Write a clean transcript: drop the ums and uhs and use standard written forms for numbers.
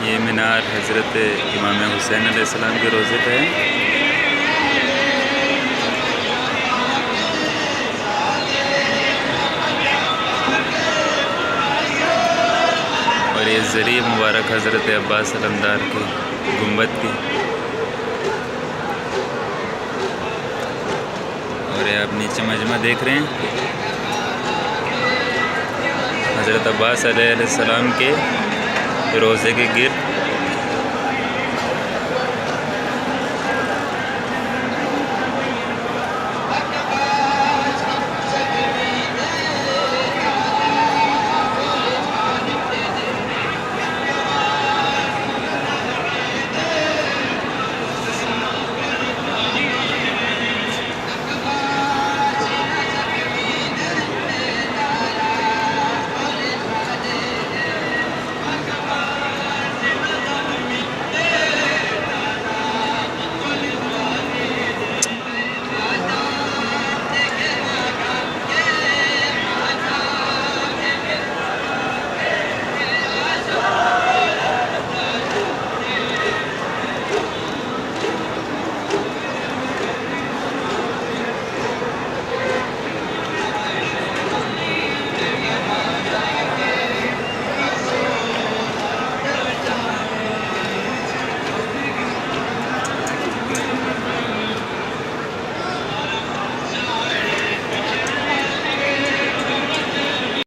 ये मीनार हज़रत इमाम हुसैन अलैहिस्सलाम के रोज़े पे है। और ये ज़रिए मुबारक हज़रत अब्बास अलमदार के गुंबद की। और ये आप नीचे मजमा देख रहे हैं हज़रत अब्बास अलैहिस्सलाम के रोज़े के गिर्द